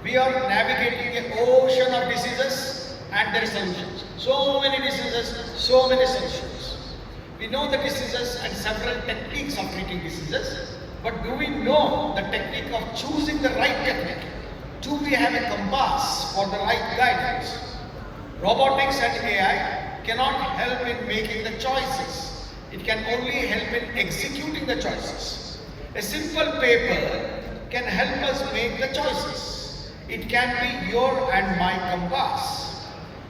We are navigating an ocean of diseases and their solutions. So many diseases, so many solutions. We know the diseases and several techniques of treating diseases, but do we know the technique of choosing the right technique? Do we have a compass for the right guidance? Robotics and AI cannot help in making the choices. It can only help in executing the choices. A simple paper can help us make the choices. It can be your and my compass.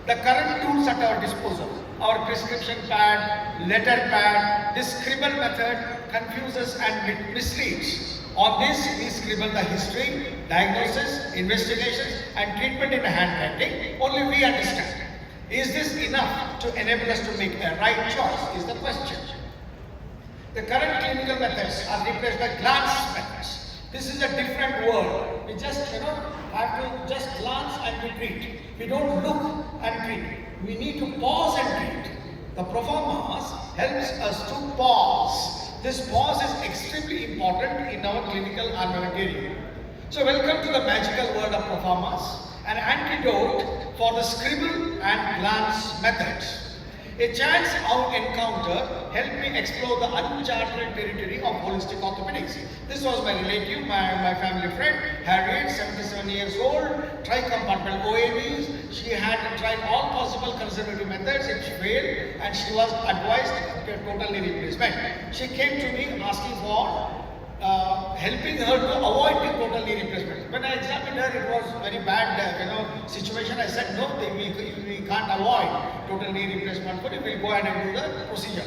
The current tools at our disposal, our prescription pad, letter pad, this scribble method confuses and misleads. On this, we scribble the history, diagnosis, investigations, and treatment in handwriting. Only we understand. Is this enough to enable us to make a right choice? Is the question. The current clinical methods are replaced by glance methods. This is a different world. We just have to just glance and we treat. We don't look and treat. We need to pause and treat. The Proformas helps us to pause. This pause is extremely important in our clinical armamentarium. So welcome to the magical world of Proformas, an antidote for the scribble and glance methods. A chance out encounter helped me explore the uncharted territory of holistic orthopedics. This was my relative, my family friend, Harriet, 77 years old, tri-compartmental OAVs. She had tried all possible conservative methods, it failed, and she was advised to total knee replacement. She came to me asking for helping her to avoid the total knee replacement. When I examined her, it was very bad, situation. I said, no, we can't avoid total knee replacement, but we'll go ahead and do the procedure.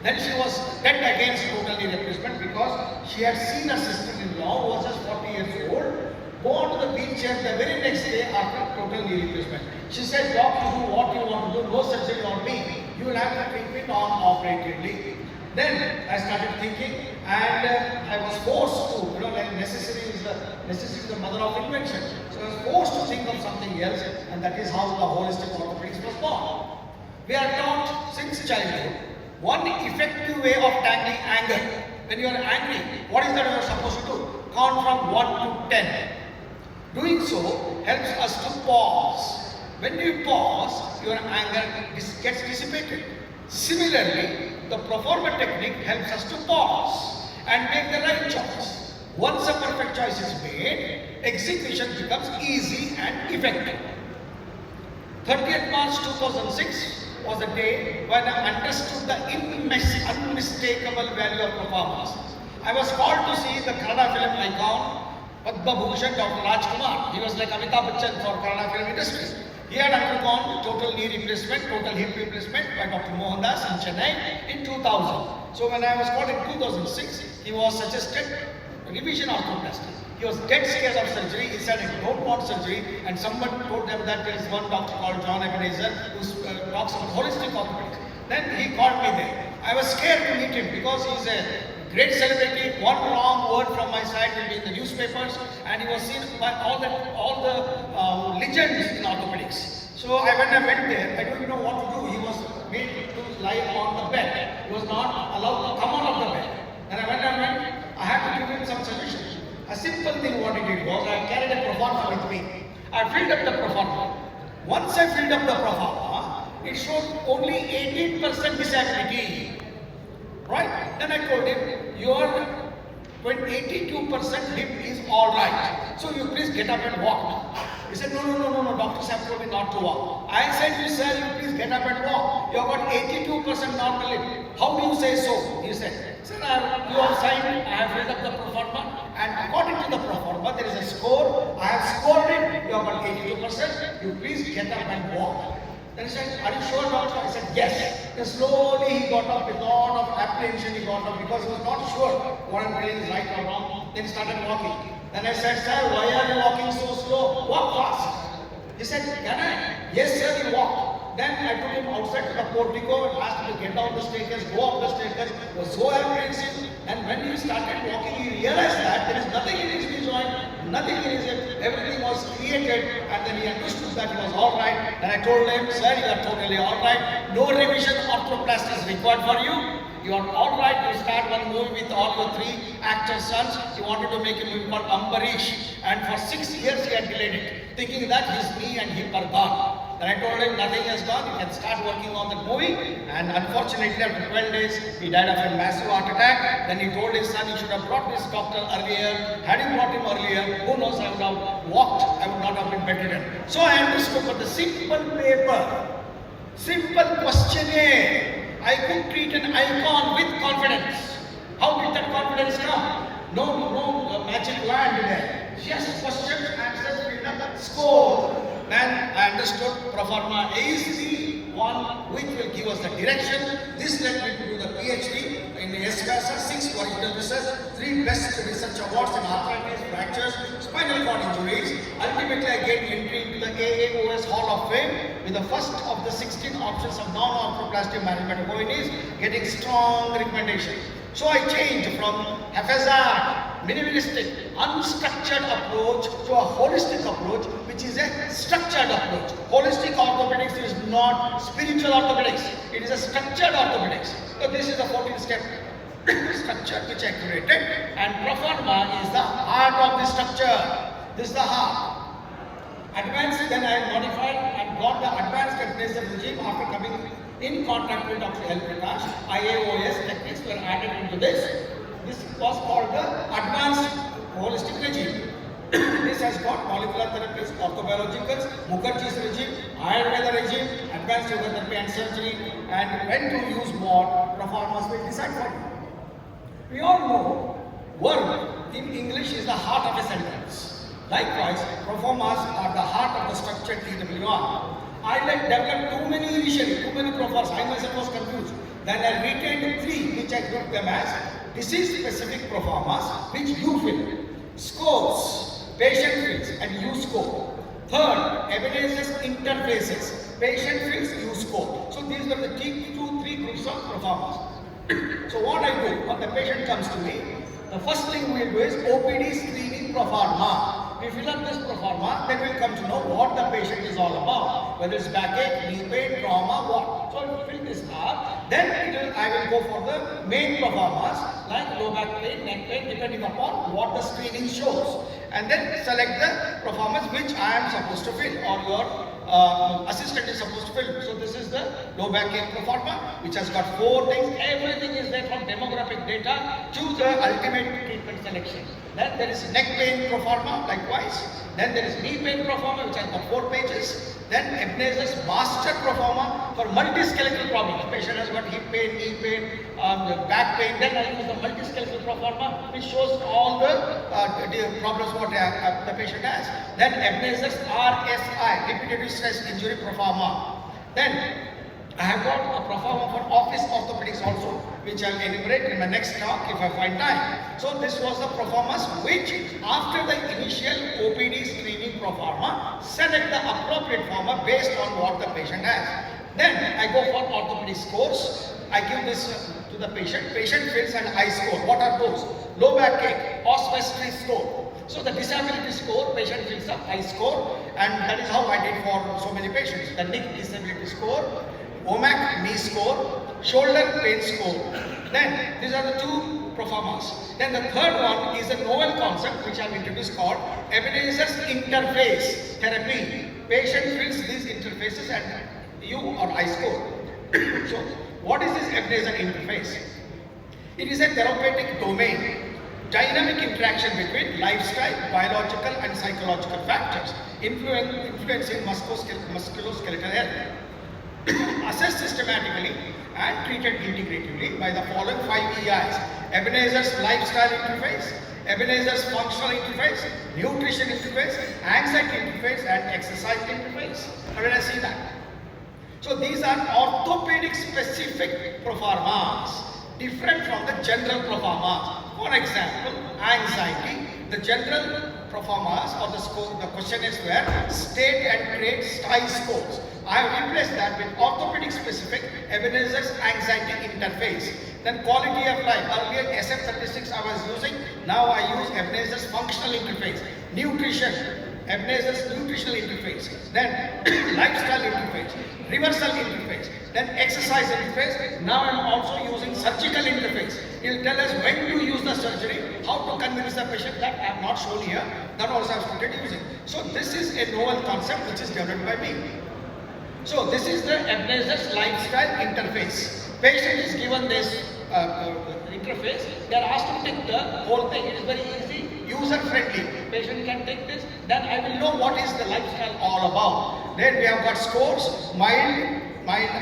Then she was dead against total knee replacement because she had seen her sister-in-law who was just 40 years old go onto the wheelchair the very next day after total knee replacement. She said, Doc, you do what you want to do, no surgery on me. You will have to treat me non-operatively. Then I started thinking, and I was forced to, like necessity is the mother of invention. So I was forced to think of something else, and that is how the holistic orthopedics was born. We are taught since childhood one effective way of tackling anger. When you are angry, what is that you are supposed to do? Count from 1 to 10. Doing so helps us to pause. When you pause, your anger gets dissipated. Similarly, the Proforma technique helps us to pause and make the right choice. Once a perfect choice is made, execution becomes easy and effective. 30th March 2006 was the day when I understood the unmistakable value of Proformas. I was called to see the Kannada film icon, Padma Bhushan, Dr. Rajkumar. He was like Amitabh Bachchan for Kannada film industry. He had undergone total knee replacement, total hip replacement by Dr. Mohandas in Chennai in 2000. So when I was called in 2006, he was suggested revision orthoplasty. He was dead scared of surgery. He said, I don't want surgery. And someone told them that there is one doctor called Ebnezar who talks about holistic orthopedics. Then he called me there. I was scared to meet him because he's a great celebrity. One wrong word from my side will be in the newspapers, and he was seen by all the legends in orthopedics. So when I went there, I didn't know what to do. He was made to lie on the bed. He was not allowed to come out of the bed. And when I went, I had to give him some suggestions. A simple thing what he did was, I carried a Proforma with me. I filled up the Proforma. Once I filled up the Proforma, it showed only 18% disability. Right? Then I told him, your 82% hip is all right. So you please get up and walk now. He said, no, doctors have told me not to walk. I said, sir, you please get up and walk. You have got 82% normal hip. How do you say so? He said, sir, you have signed, I have filled up the Proforma, and according to the Proforma, there is a score. I have scored it. You have got 82%. You please get up and walk. Then he said, are you sure, doctor? I said, yes. Then slowly he got up with a lot of apprehension. He got up because he was not sure what I'm doing is right or wrong. Then he started walking. Then I said, sir, why are you walking so slow? Walk fast. He said, can I? Yes, sir, he walked. Then I took him outside to the portico and asked him to get down the staircase, go up the staircase. He was so apprehensive. And when he started walking, he realized that there is nothing in his knee joint, nothing in his hip. Everything was created, and then he understood that he was all right. And I told him, sir, you are totally all right. No revision orthoplasty is required for you. You are all right to start one movie with all your 3 actor sons. He wanted to make a movie called Ambarish, and for 6 years he had delayed it, thinking that his knee and hip are gone. Then I told him nothing has gone, you can start working on the movie. And unfortunately after 12 days, he died of a massive heart attack. Then he told his son he should have brought this doctor earlier. Had he brought him earlier, who knows, I would have walked, I would not have been bedridden. So I understood, but the simple paper, simple questionnaire, I could treat an icon with confidence. How did that confidence come? No magic wand there. Just questions, answers, filled up, score. Then I understood Proforma is the one which will give us the direction. This led me to do the PhD in the IASCON, 6 original research, 3 best research awards in arthritis, fractures, spinal cord injuries. Ultimately, I gained entry into the AAOS Hall of Fame with the first of the 16 options of non-arthroplasty management of ONEs, getting strong recommendation. So I changed from haphazard, minimalistic, unstructured approach to a holistic approach, which is a structured approach. Holistic orthopedics is not spiritual orthopedics, it is a structured orthopedics. So this is the 14-step structure which I created, and Proforma is the heart of the structure. This is the heart. Advanced, then I modified and got the advanced Ebnezar regime after coming in contact with Dr. L. Prakash. IAOS techniques were added into this. This was called the advanced holistic regime. This has got molecular therapies, orthobiologicals, Mukherjee's regime, Ayurveda regime, advanced yoga therapy and surgery, and when to use what, Proformas will decide for you. We all know verb in English is the heart of a sentence. Likewise, Proformas are the heart of the structured TWR. I developed too many initially, too many Proformas. I myself was confused. Then I retained 3 which I grouped them as disease-specific Proformas which you fill. Scores, patient fills and you score. Third, evidences interfaces. Patient fills, you score. So these were the 3 groups of Proformas. So what I do, when the patient comes to me, the first thing we will do is OPD screening Proforma. We fill up this Proforma, then we'll come to know what the patient is all about. Whether it's backache, knee pain, trauma, what. So we'll fill this up. Then I will go for the main Proformas like low back pain, neck pain, depending upon what the screening shows. And then select the Proformas which I am supposed to fill or your assistant is supposed to fill. So this is the low back pain Proforma which has got 4 things. Everything is there from demographic data to the ultimate treatment selection. Then there is neck pain Proforma likewise. Then there is knee pain Proforma which has got 4 pages. Then Ebnezar's master Proforma for multiskeletal problems. The patient has got hip pain, knee pain, back pain. Then I use the multiskeletal Proforma which shows all the problems what the patient has. Then Ebnezar's RSI, repetitive stress injury Proforma. Then I have got a Proforma for office orthopedics also, which I will enumerate in my next talk if I find time. So this was the Proformas which after the initial OPD screening Proforma, select the appropriate forma based on what the patient has. Then I go for orthopedic scores. I give this to the patient. Patient fills and I score. What are those? Low back ache, oswestry score. So the disability score, patient fills up, I score, and that is how I did for so many patients. The knee disability score, OMAC knee score, shoulder pain score. Then these are the 2 Proformas. Then the third one is a novel concept which I have introduced called Ebnezar's interface therapy. Patient fills these interfaces and you or I score. So what is this Ebnezar interface? It is a therapeutic domain, dynamic interaction between lifestyle, biological and psychological factors influencing musculoskeletal health. Assessed systematically and treated integratively by the following 5 EIs. Ebnezar's lifestyle interface, Ebnezar's functional interface, nutrition interface, anxiety interface and exercise interface. How did I see that? So these are orthopedic specific Proformas, different from the general Proformas. For example, anxiety, the general Proformas or the questionnaires were state and trait style scores. I have replaced that with orthopedic specific Ebnezar's anxiety interface. Then quality of life, earlier SF36 I was using, now I use Ebnezar's functional interface. Nutrition, Ebnezar's nutritional interface, then lifestyle interface, reversal interface, then exercise interface. Now I'm also using surgical interface. He'll tell us when to use the surgery, how to convince the patient. That I have not shown here. That also I've started using. So this is a novel concept which is developed by me. So this is the Ebnezar's lifestyle interface. Patient is given this interface. They are asked to take the whole thing. It is very easy, user friendly. Patient can take this. Then I will know what is the lifestyle all about. Then we have got scores: mild,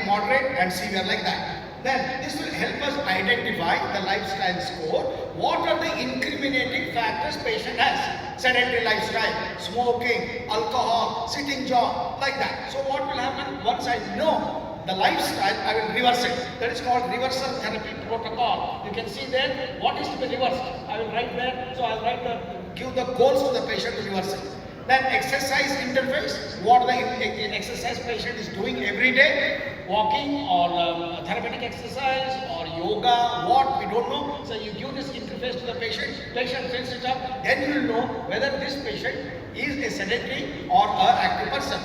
moderate, and severe, like that. Then this will help us identify the lifestyle score. What are the incriminating factors patient has? Sedentary lifestyle, smoking, alcohol, sitting job, like that. So what will happen? Once I know the lifestyle, I will reverse it. That is called reversal therapy protocol. You can see there what is to be reversed. I will write there. So I'll give the goals to the patient to reverse it. Then exercise interface, what the exercise patient is doing every day, walking or therapeutic exercise or yoga, what we don't know. So you give this interface to the patient fills it up, then you will know whether this patient is a sedentary or an active person.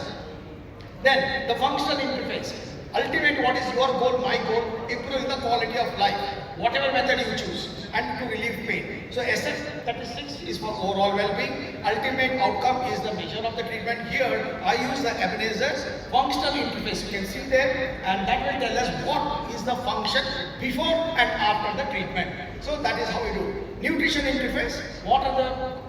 Then the functional interface. Ultimate, what is your goal, my goal? Improving the quality of life, whatever method you choose, and to relieve pain. So SF36 is for overall well-being. Ultimate outcome is the measure of the treatment. Here I use the Ebnezar's functional interface. You can see there, and that will tell us what is the function before and after the treatment. So that is how we do. Nutrition interface, what are the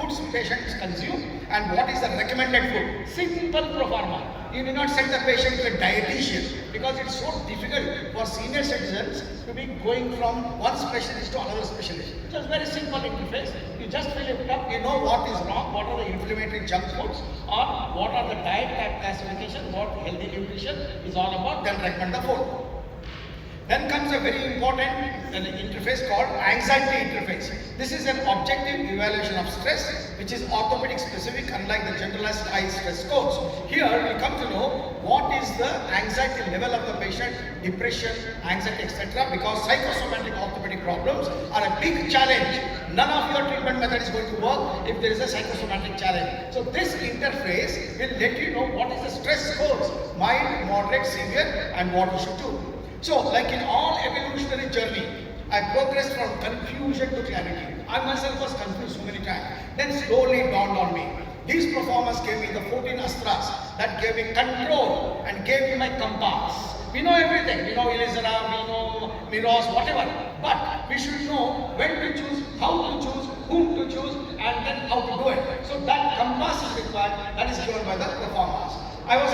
foods patients consume and what is the recommended food. Simple proforma. You need not send the patient to a dietitian because it's so difficult for senior citizens to be going from one specialist to another specialist. So it's very simple interface. You just fill it up, you know what is wrong, what are the inflammatory junk foods, or what are the diet type classification, what healthy nutrition is all about, then recommend the food. Then comes a very important interface called anxiety interface. This is an objective evaluation of stress which is orthopedic specific, unlike the generalized eye stress scores. Here we come to know what is the anxiety level of the patient, depression, anxiety, etc. because psychosomatic orthopedic problems are a big challenge. None of your treatment method is going to work if there is a psychosomatic challenge. So this interface will let you know what is the stress scores, mild, moderate, severe, and what you should do. So, like in all evolutionary journey, I progressed from confusion to clarity. I myself was confused so many times. Then slowly dawned on me. These Proformas gave me the 14 astras that gave me control and gave me my compass. We know everything. We know Elizara, we know Miros, whatever. But we should know when to choose, how to choose, whom to choose, and then how to do it. So that compass is required. That is given by the Proformas. I was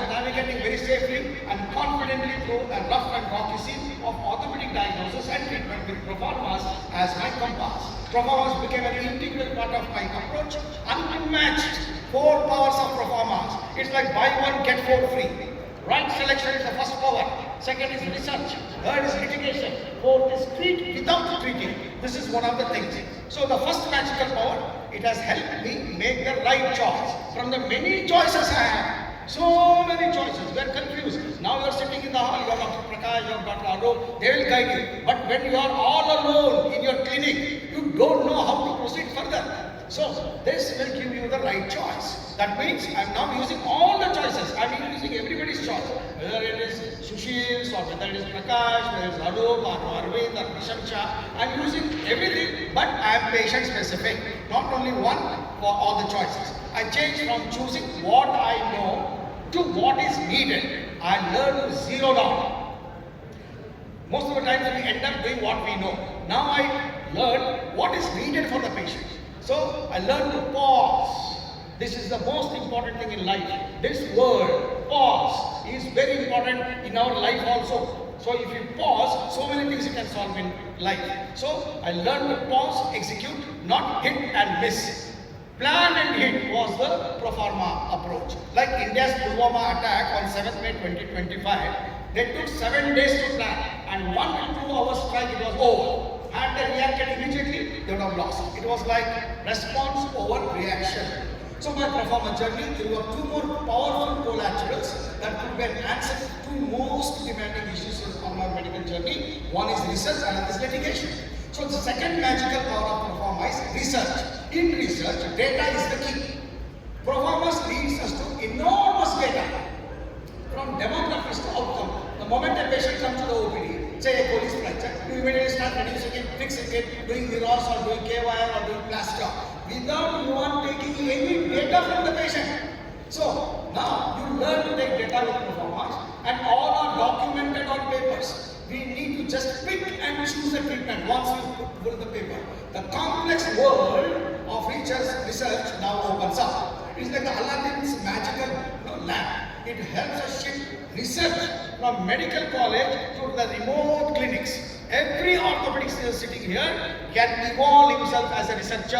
navigating very safely and confidently through a rough and rocky sea of orthopedic diagnosis and treatment with Proformas as my compass. Proformas became an integral part of my approach, unmatched. 4 powers of Proformas. It's like buy one, get 4 free. Right selection is the first power. Second is research. Third is litigation. Fourth is treat without treating. This is one of the things. So the first magical power, it has helped me make the right choice. From the many choices I have, so many choices, we are confused. Now you are sitting in the hall, you have Dr. Prakash, you have Dr. Aro, they will guide you. But when you are all alone in your clinic, you don't know how to proceed further. So this will give you the right choice. That means I am now using all the choices. I am using everybody's choice. Whether it is Sushil's or whether it is Prakash, whether it is Arup or Arvind or Nishamcha, I am using everything, but I am patient specific. Not only one for all the choices. I change from choosing what I know to what is needed. I learn to zero down. Most of the times we end up doing what we know. Now I learn what is needed for the patient. So I learn to pause. This is the most important thing in life. This word, pause, is very important in our life also. So if you pause, so many things you can solve in life. So I learned to pause, execute, not hit and miss. Plan and hit was the Proforma approach. Like India's Pulwama attack on 7th May 2025, they took 7 days to plan and 1 to 2 hours strike, it was over. Had they reacted immediately, they would have lost. It was like response over reaction. So my Proforma journey, there were 2 more powerful collaterals that could be an answer to 2 most demanding issues on my medical journey. One is research and another is litigation. So the second magical power of Proforma is research. In research, data is the key. Proformas leads us to enormous data from demographics to outcome. The moment a patient comes to the OPD, say a police fracture, you immediately start reducing it, fixing it, doing mirrors or doing KYR or doing plaster without you are taking any data from the patient. So now you learn to take data with Proformas and all are documented on papers. We need to just pick and choose a treatment once you put the paper. The complex world of research now opens up. It's like the Aladdin's magical lamp. It helps us shift research from medical college to the remote clinics. Every orthopedic surgeon sitting here can evolve himself as a researcher.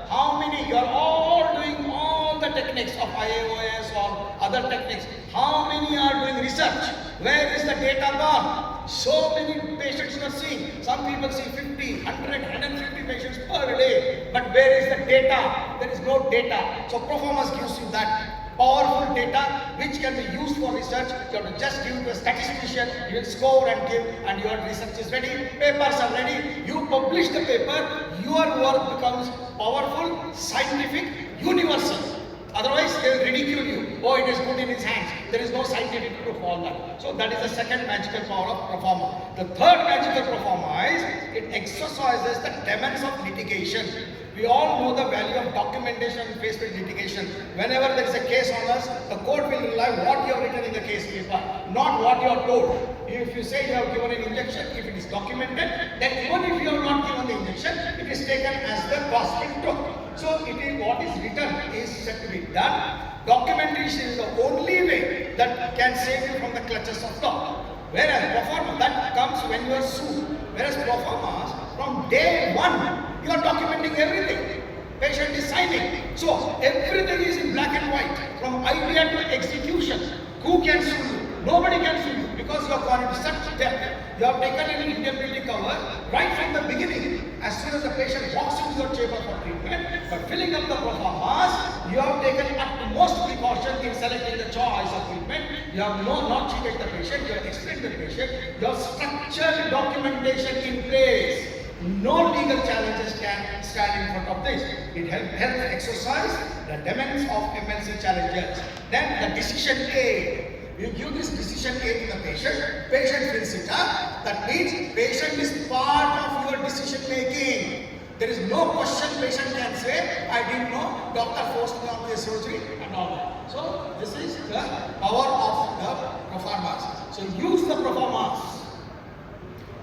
How many? You are all doing all the techniques of IAOS or other techniques. How many are doing research? Where is the data gone? So many patients you are seeing. Some people see 50, 100, 150 patients per day. But where is the data? There is no data. So Proformas gives you that powerful data which can be used for research. You have to just give it to a statistician, you will score and give, and your research is ready, papers are ready, you publish the paper, your work becomes powerful, scientific, universal. Otherwise, they will ridicule you. Oh, it is good in his hands. There is no scientific proof for all that. So that is the second magical power of Proforma. The third magical Proforma is it exercises the demons of litigation. We all know the value of documentation and face-to-face litigation. Whenever there is a case on us, the court will rely what you have written in the case paper, not what you are told. If you say you have given an injection, if it is documented, then even if you have not given the injection, it is taken as the gospel truth. So it is what is written is said to be done. Documentation is the only way that can save you from the clutches of law. Whereas Proforma, that comes when you are sued. Whereas Proformas, from day one, you are documenting everything. Patient is signing. So everything is in black and white. From idea to execution. Who can sue you? Nobody can sue you because you have gone into such depth. You have taken an indemnity cover right from the beginning. As soon as the patient walks into your chamber for treatment, but filling up the Proformas, you have taken utmost precaution in selecting the choice of treatment. You have not cheated the patient, you have explained the patient, you have structured documentation in place. No legal challenges can stand in front of this. It helps exercise the demons of MNC challenges. Then the decision aid. You give this decision aid to the patient, patient fills it up. That means patient is part of your decision making. There is no question patient can say, I didn't know, doctor forced me on the surgery and all that. So this is the power of the Proformas. So use the Proformas.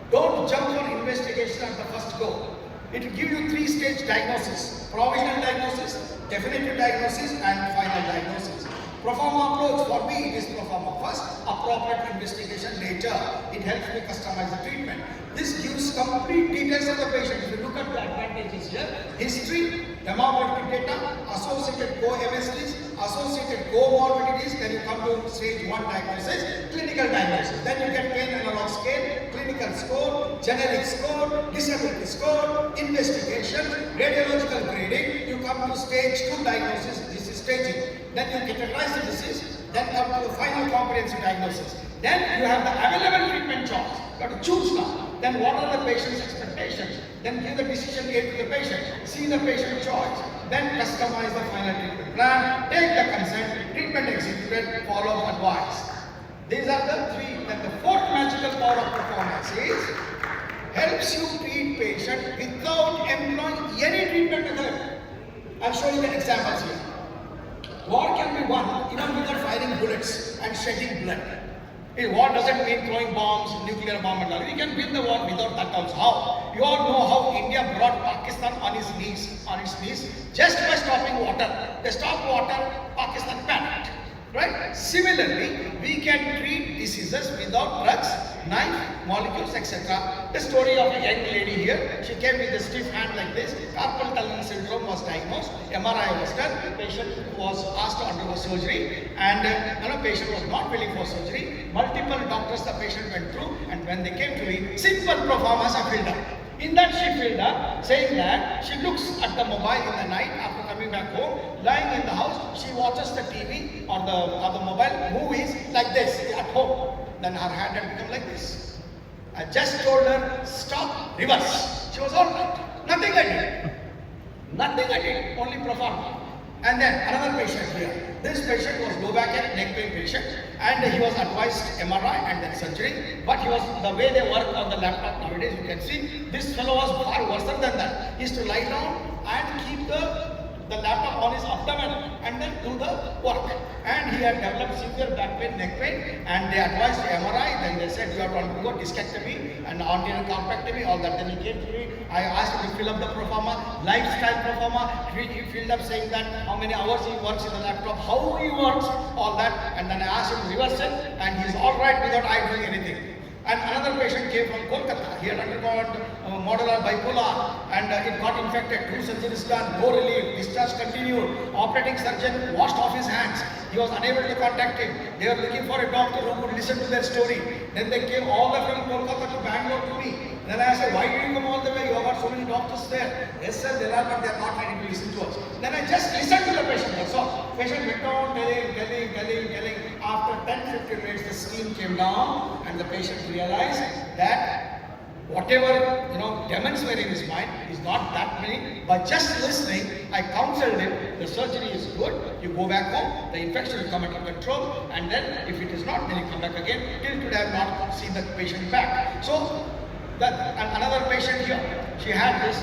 Don't jump for investigation at the first go. It will give you 3-stage diagnosis. Provisional diagnosis, definitive diagnosis and final diagnosis. Proforma approach, for me it is Proforma first, appropriate investigation later. It helps me customize the treatment. This gives complete details of the patient. If you look at the advantages here, history, demographic data, associated co-MSTs, associated comorbidities, then you come to stage 1 diagnosis, clinical diagnosis. Then you get pain analog scale, clinical score, generic score, disability score, investigation, radiological grading. You come to stage 2 diagnosis, this is staging. Then you categorize the disease, then come to the final comprehensive diagnosis. Then you have the available treatment choice. You have to choose now. Then what are the patient's expectations? Then give the decision aid to the patient. See the patient choice. Then customize the final treatment plan. Take the consent, treatment executed, follow-up advice. These are the 3. Then the 4th magical power of Proformas is helps you treat patient without employing any treatment method. I'll show you the examples here. War can be won even without firing bullets and shedding blood. War doesn't mean throwing bombs, nuclear bomb and all. We can win the war without that also. How? You all know how India brought Pakistan on its knees, just by stopping water. They stopped water, Pakistan panicked. Right? Similarly, we can treat diseases without drugs, knife, molecules, etc. The story of a young lady here, she came with a stiff hand like this. Carpal tunnel syndrome was diagnosed, MRI was done, the patient was asked to undergo surgery, and patient was not willing for surgery. Multiple doctors the patient went through, and when they came to me, simple Proformas are filled up. In that she filled up, saying that she looks at the mobile in the night after coming back home, lying in the house, she watches the TV or the mobile movies like this at home. Then her hand had become like this. I just told her, stop, reverse. She was all right. Nothing I did. Nothing I did, only Proforma. And then another patient here. This patient was low back and neck pain patient, and he was advised MRI and then surgery. But he was, the way they work on the laptop nowadays, you can see this fellow was far worse than that. He used to lie down and keep the laptop on his abdomen and then do the work. And he had developed severe back pain, neck pain, and they advised MRI. Then they said you have to undergo discectomy and anterior compactomy, all that. Then he came to me. I asked him to fill up the Proforma, lifestyle Proforma. He filled up saying that how many hours he works in the laptop, how he works, all that. And then I asked him to reverse it, and he's all right without I doing anything. And another patient came from Kolkata. He had undergone modular bipolar, and it got infected. 2 surgeries done, no relief, discharge continued. Operating surgeon washed off his hands. He was unable to contact him. They were looking for a doctor who could listen to their story. Then they came all the way from Kolkata to Bangalore to me. Then I said, why did you come all the way? You have got so many doctors there. Yes sir, there are, but they are not ready to listen to us. Then I just listened to the patient, that's all. Patient went on telling. After 10-15 minutes, the steam came down, and the patient realized that whatever demons were in his mind is not that many. By just listening, I counseled him. The surgery is good. You go back home. The infection will come under control, and then if it is not, then you come back again. Till today, I have not seen the patient back. So and another patient here, she had this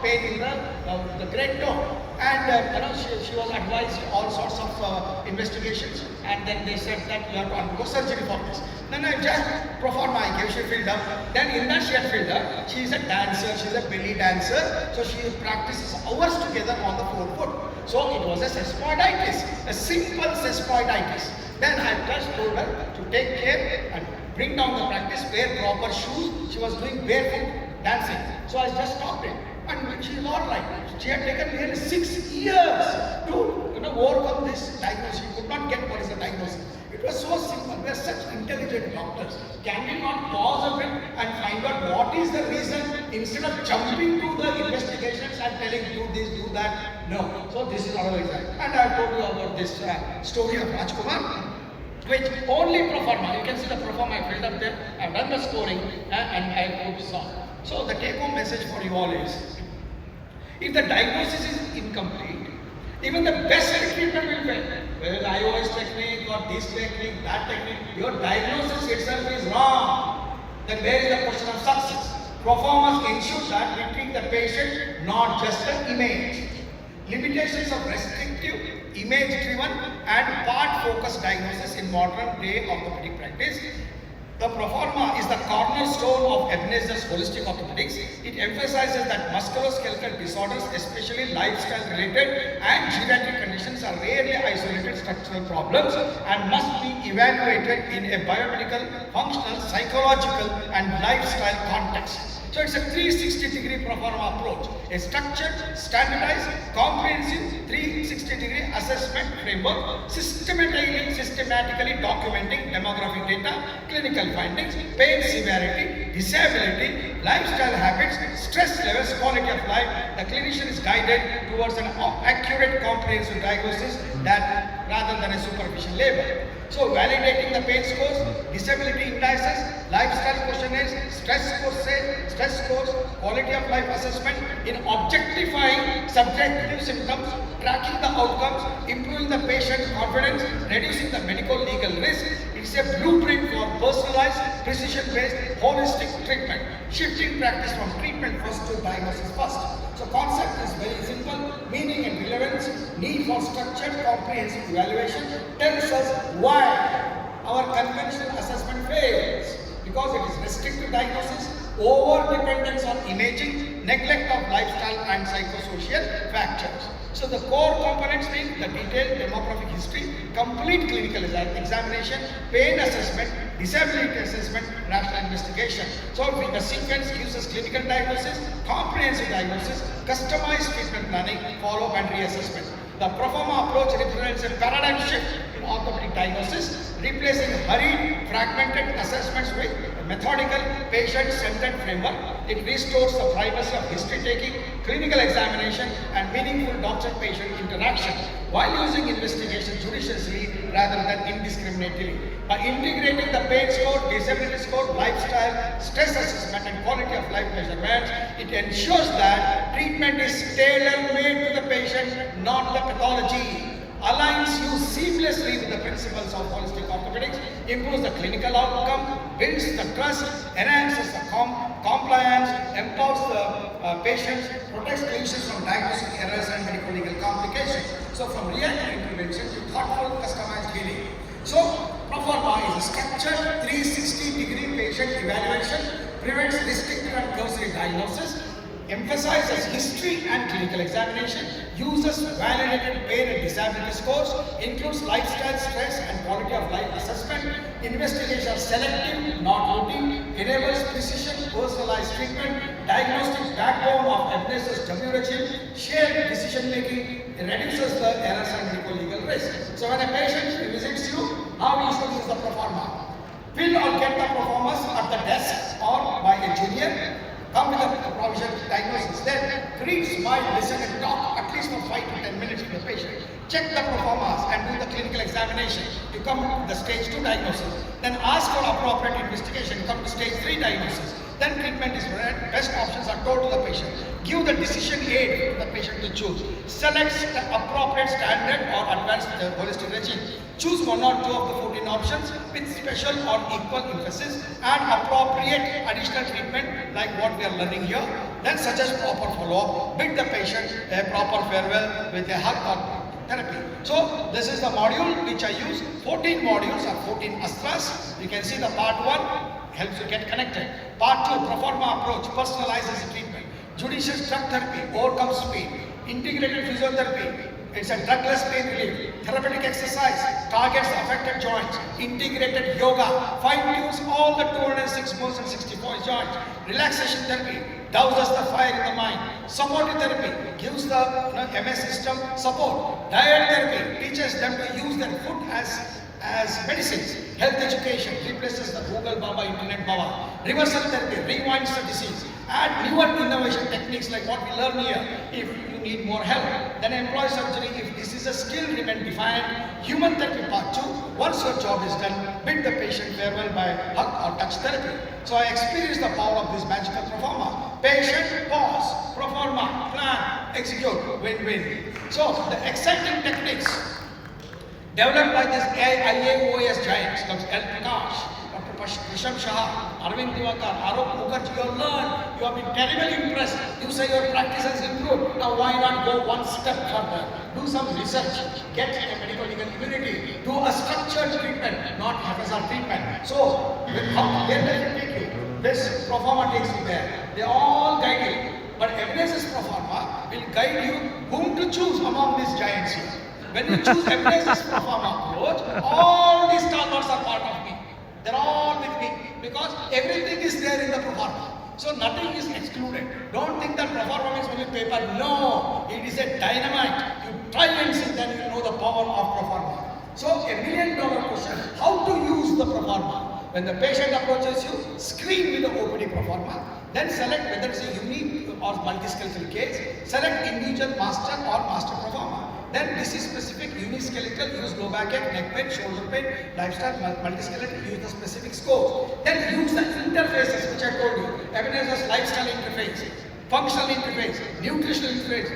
pain in the great toe, and she was advised all sorts of investigations, and then they said that you have to undergo surgery for this. Then I just Proforma I gave, she filled up. Then in that she had filled up. She is a dancer, she is a belly dancer, so she practices hours together on the 4-foot. So it was a sesamoiditis, a simple sesamoiditis. Then I just told her to take care and bring down the practice, wear proper shoes. She was doing barefoot dancing. So I just stopped it. And she is all right. She had taken nearly 6 years to overcome this diagnosis. She could not get what is the diagnosis. It was so simple. We are such intelligent doctors. Can we not pause a bit and find out what is the reason instead of jumping to the investigations and telling do this, do that? No. So this is our example. And I told you about this story of Rajkumar, which only Proforma, you can see the Proforma I filled up there, I've done the scoring and I put some. So the take home message for you all is, if the diagnosis is incomplete, even the best treatment will fail. Whether the IOS technique or this technique, that technique, your diagnosis itself is wrong. Then where is the question of success? Proformas ensure that we treat the patient, not just the image. Limitations of restrictive, image-driven and part-focused diagnosis in modern day orthopedic practice. The Proforma is the cornerstone of Ebnezar's holistic orthopedics. It emphasizes that musculoskeletal disorders, especially lifestyle-related and geriatric conditions, are rarely isolated structural problems and must be evaluated in a biomedical, functional, psychological and lifestyle context. So it's a 360-degree Proforma approach, a structured, standardized, comprehensive 360-degree assessment framework, systematically documenting demographic data, clinical findings, pain severity, disability, lifestyle habits, stress levels, quality of life. The clinician is guided towards an accurate, comprehensive diagnosis that rather than a superficial label. So validating the pain scores, disability indices, lifestyle questionnaires, stress scores, quality of life assessment in objectifying subjective symptoms, tracking the outcomes, improving the patient's confidence, reducing the medical legal risk. It's a blueprint for personalized, precision-based, holistic treatment, shifting practice from treatment first to diagnosis first. So concept is very simple, meaning and relevance, need for structured, comprehensive evaluation tells us why our conventional assessment fails. Because it is restricted diagnosis, over-dependence on imaging, neglect of lifestyle and psychosocial factors. So the core components being the detailed demographic history, complete clinical examination, pain assessment, disability assessment, rational investigation. So the sequence gives us clinical diagnosis, comprehensive diagnosis, customized treatment planning, follow-up and reassessment. The Proforma approach represents a paradigm shift in orthopedic diagnosis, replacing hurried, fragmented assessments with a methodical, patient-centered framework. It restores the primacy of history-taking, clinical examination, and meaningful doctor-patient interaction. while using investigation judiciously rather than indiscriminately. By integrating the pain score, disability score, lifestyle, stress assessment and quality of life measurements, it ensures that treatment is tailor-made to the patient, not the pathology. Aligns you seamlessly with the principles of holistic orthopedics, improves the clinical outcome, builds the trust, enhances the compliance, empowers the patients, protects clinicians from diagnostic errors and medical legal complications. So from reactive intervention to thoughtful customized healing. So Proforma is a structured 360-degree patient evaluation, prevents restrictive and cursory diagnosis, emphasizes history and clinical examination, uses validated pain and disability scores, includes lifestyle, stress and quality of life assessment, investigations are selective, not routine, enables precision, personalized treatment, diagnostic backbone of Ebnezar's regime, shared decision making, reduces the errors and medical legal risk. So when a patient visits you, how you should use the Proforma? Fill or get the Proformas at the desk or by a junior. Come with a provision diagnosis. Then read, smile, listen and talk at least for 5 to 10 minutes with the patient. Check the Proformas and do the clinical examination. You come to the stage 2 diagnosis. Then ask for appropriate investigation. You come to stage 3 diagnosis. Then treatment is read. Best options are told to the patient. Give the decision aid for the patient to choose. Select the appropriate standard or advanced holistic regime. Choose 1 or 2 of the 14 options with special or equal emphasis and appropriate additional treatment like what we are learning here. Then suggest proper follow-up. Bid the patient a proper farewell with a hug or therapy. So this is the module which I use. 14 modules or 14 astras. You can see the part 1 helps you get connected. Part 2, Proforma approach, personalizes the treatment. Judicious drug therapy, overcomes pain. Integrated physiotherapy, it's a drugless pain relief. Therapeutic exercise, targets the affected joints. Integrated yoga, fine-tunes all the 206 bones and 64 joints. Relaxation therapy, douses the fire in the mind. Supportive therapy, gives the MS system support. Diet therapy, teaches them to use their food as medicines. Health education replaces the Google Baba, Internet Baba. Reversal therapy rewinds the disease. Add newer innovation techniques like what we learn here if you need more help. Then employ surgery if diseases still remain defined. Human therapy part 2. Once your job is done, bid the patient farewell by hug or touch therapy. So I experienced the power of this magical Proforma. Patient, pause, Proforma, plan, execute, win-win. So the exciting techniques developed by this IAOS giants, Dr. L. Prakash, Dr. Prasham Shah, Arvind Diwakar, Arop Mukherjee, you have learned, you have been terribly impressed. You say your practice has improved. Now why not go one step further? Do some research, get a medical legal immunity, do a structured treatment, not haphazard treatment. So, where does it take you? This Proforma takes you there. They all guide you. But Ebnezar's Proforma will guide you whom to choose among these giants here. When you choose Ebnezar's Proforma approach, all these stalwarts are part of me. They're all with me because everything is there in the Proforma. So nothing is excluded. Don't think that Proforma means only paper. No, it is a dynamite. You try and see, then you know the power of Proforma. So a $1 million question, how to use the Proforma? When the patient approaches you, screen with the OPD Proforma. Then select whether it's a unique or multiskeletal case. Select individual master or master Proforma. Then disease specific, uniskeletal, use low back ache, neck pain, shoulder pain, lifestyle, multiskeletal, use the specific scores. Then use the interfaces which I told you. Ebnezar's lifestyle interface, functional interface, nutritional interface,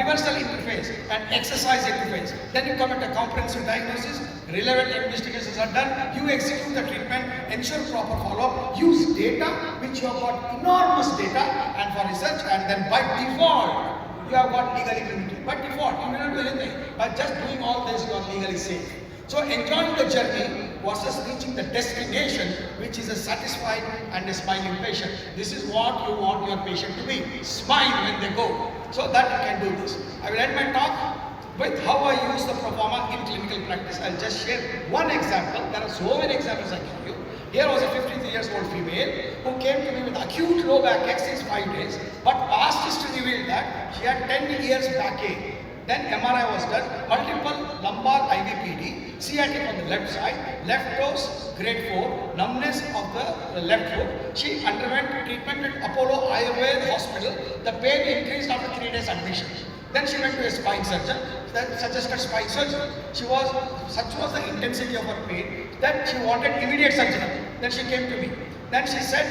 reversal interface, and exercise interface. Then you come at a comprehensive diagnosis, relevant investigations are done, you execute the treatment, ensure proper follow-up, use data which you have got enormous data and for research, and then by default, you have got legal immunity. By default, you may not do anything. By just doing all this, you are legally safe. So enjoying the journey versus reaching the destination, which is a satisfied and a smiling patient. This is what you want your patient to be. Smile when they go. So that you can do this. I will end my talk with how I use the Proforma in clinical practice. I'll just share one example. There are so many examples I give you. Here was a 53 years old female who came to me with acute low back ache since 5 days, but past history revealed that she had 10 years backache. Then MRI was done, multiple lumbar IVPD, sciatic on the left side, left toes, grade 4, numbness of the left foot. She underwent treatment at Apollo Ayurveda Hospital. The pain increased after 3 days admission. Then she went to a spine surgeon. that suggested spine surgery. Such was the intensity of her pain that she wanted immediate surgery. Then she came to me. Then she said,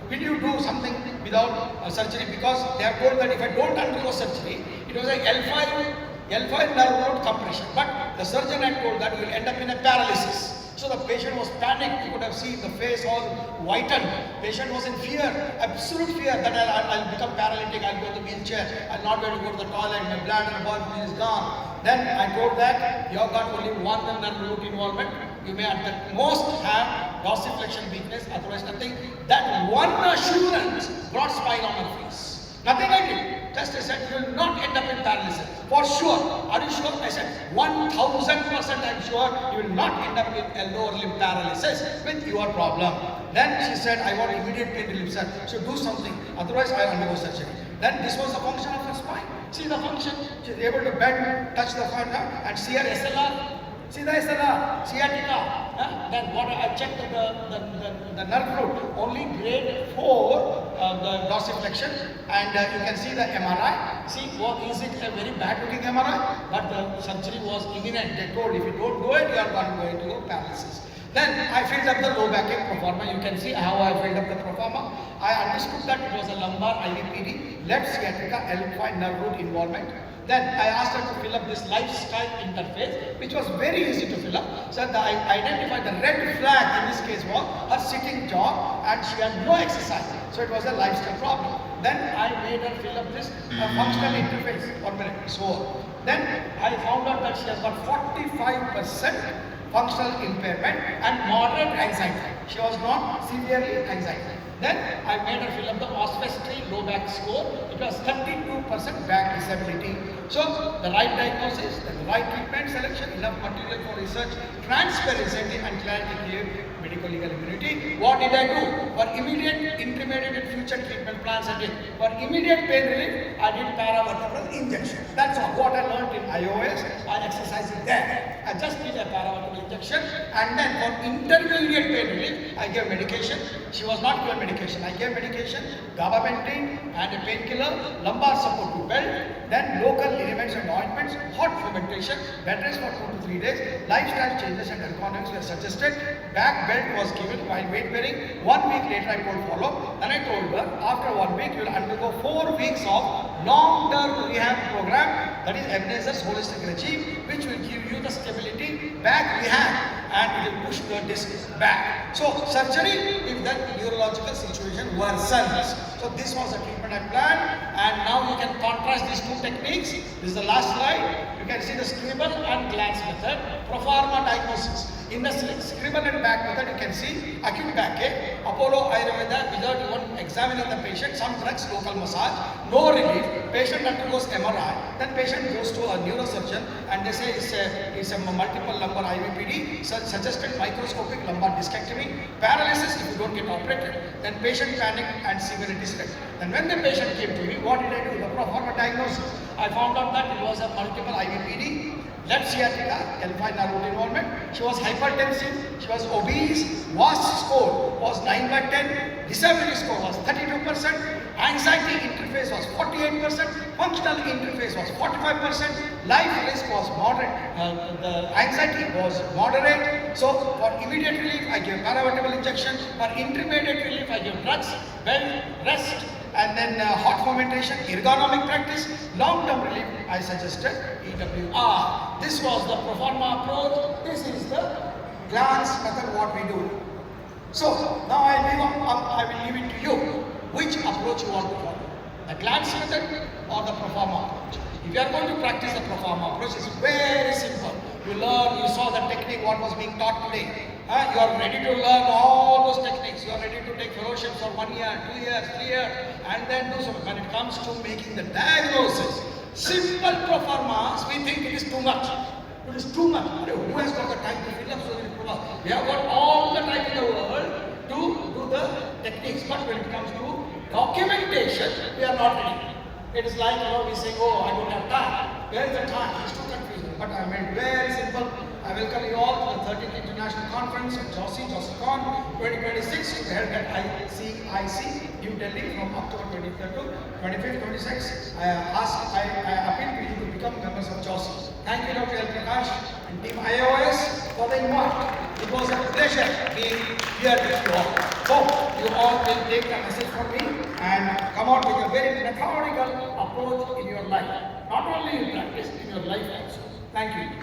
will you do something without surgery? Because they have told that if I don't undergo surgery, it was a L5 nerve root compression. But the surgeon had told that you will end up in a paralysis. So the patient was panicked. You could have seen the face all whitened. Patient was in fear, absolute fear that I'll become paralytic, I'll go to the wheelchair, I'll not be able to go to the toilet, my bladder is gone. Then I told that you have got only one nerve root involvement. You may at the most have dorsiflexion weakness, otherwise nothing. That one assurance brought smile on her face. Nothing I did. Just I said, you will not end up in paralysis. For sure. Are you sure? I said, 1000% I'm sure you will not end up in a lower limb paralysis with your problem. Then she said, I want immediate pain relief, sir. So do something. Otherwise, I undergo surgery. Then this was the function of her spine. See the function. She is able to bend, touch the front and see her SLR. See the SLR, sciatica. Then what I checked the nerve root, only grade 4 the dorsiflexion, and you can see the MRI. See, is it a very bad looking MRI? But the surgery was imminent. They told if you don't do it, you are going to go paralysis. Then I filled up the low back proforma. You can see how I filled up the proforma. I understood that it was a lumbar IVPD, left sciatica, L5 nerve root involvement. Then I asked her to fill up this lifestyle interface, which was very easy to fill up. So I identified the red flag in this case was her sitting jaw, and she had no exercise. So it was a lifestyle problem. Then I made her fill up this functional interface. 1 minute. So then I found out that she has got 45% functional impairment and moderate anxiety. She was not severely anxiety. Then I made her fill up the OSFESTRI low back score. It was 32% back disability. So the right diagnosis, the right treatment selection, enough material for research, transparency and clarity gave medical legal immunity. What did I do? For immediate, intermediate and future treatment plans I did. For immediate pain relief, I did paravertebral injection. That's all. What I learned in IOS, I exercised it there. I just did a paravertebral injection, and then for intermediate pain relief, I gave medication. She was not given medication. I gave medication, gabapentin and a painkiller, lumbar support to belt, then local liniments and ointments, hot fomentation, bed rest for 2 to 3 days, lifestyle changes and ergonomics were suggested, back belt was given while weight bearing. 1 week later I told follow. Then I told her after 1 week you will undergo 4 weeks of long-term rehab program, that is Ebnezar's holistic regime, which will give you the stability back rehab and it will push the disc back. So surgery if that neurological situation worsens. So this was the treatment I planned, and now you can contrast these two techniques. This is the last slide. You can see the scribble and glance method, proforma diagnosis. In the scribble and back method, you can see acute backache, Apollo Ayurveda without even examining the patient, some drugs, local massage, no relief, patient undergoes MRI, then patient goes to a neurosurgeon and they say it's a multiple lumbar IVPD, suggested microscopic lumbar discectomy, paralysis if you don't get operated, then patient panic and severe distress. Then when the patient came to me, what did I do? The proforma diagnosis. I found out that it was a multiple IVPD, left sciatica, L5 nerve root involvement. She was hypertensive, she was obese, WAST score was 9 by 10, disability score was 32%, anxiety interface was 48%, functional interface was 45%, life risk was moderate, the anxiety was moderate. So for immediate relief, I gave paravertebral injection. For intermediate relief, I gave drugs, belt, rest, and then hot fomentation, ergonomic practice. Long-term relief, I suggested EWR. This was the proforma approach. This is the glance method, what we do. So now I will leave it to you. Which approach you want to follow? The glance method or the proforma approach? If you are going to practice the proforma approach, it's very simple. You learn, you saw the technique, what was being taught today. You are ready to learn all those techniques. You are ready to take fellowships for 1 year, 2 years, 3 years, and then do something. When it comes to making the diagnosis, simple proformas, we think it is too much. It is too much. Who has got the time to fill up so many proformas? We have got all the time in the world to do the techniques, but when it comes to documentation, we are not ready. It is like, we say, oh, I don't have time. Where is the time? It's too confusing. But I made very simple. I welcome you all to the 13th International Conference of IASCON 2026 to be held at ICIC, New Delhi from October 23rd to 25th, 26th. I appeal to you to become members of JOSI. Thank you, Dr. L. Prakash and Team IOS for the invite. It was a pleasure being here with you all. So, you all will take the message from me and come out with a very methodical approach in your life. Not only in practice, in your life also. Thank you.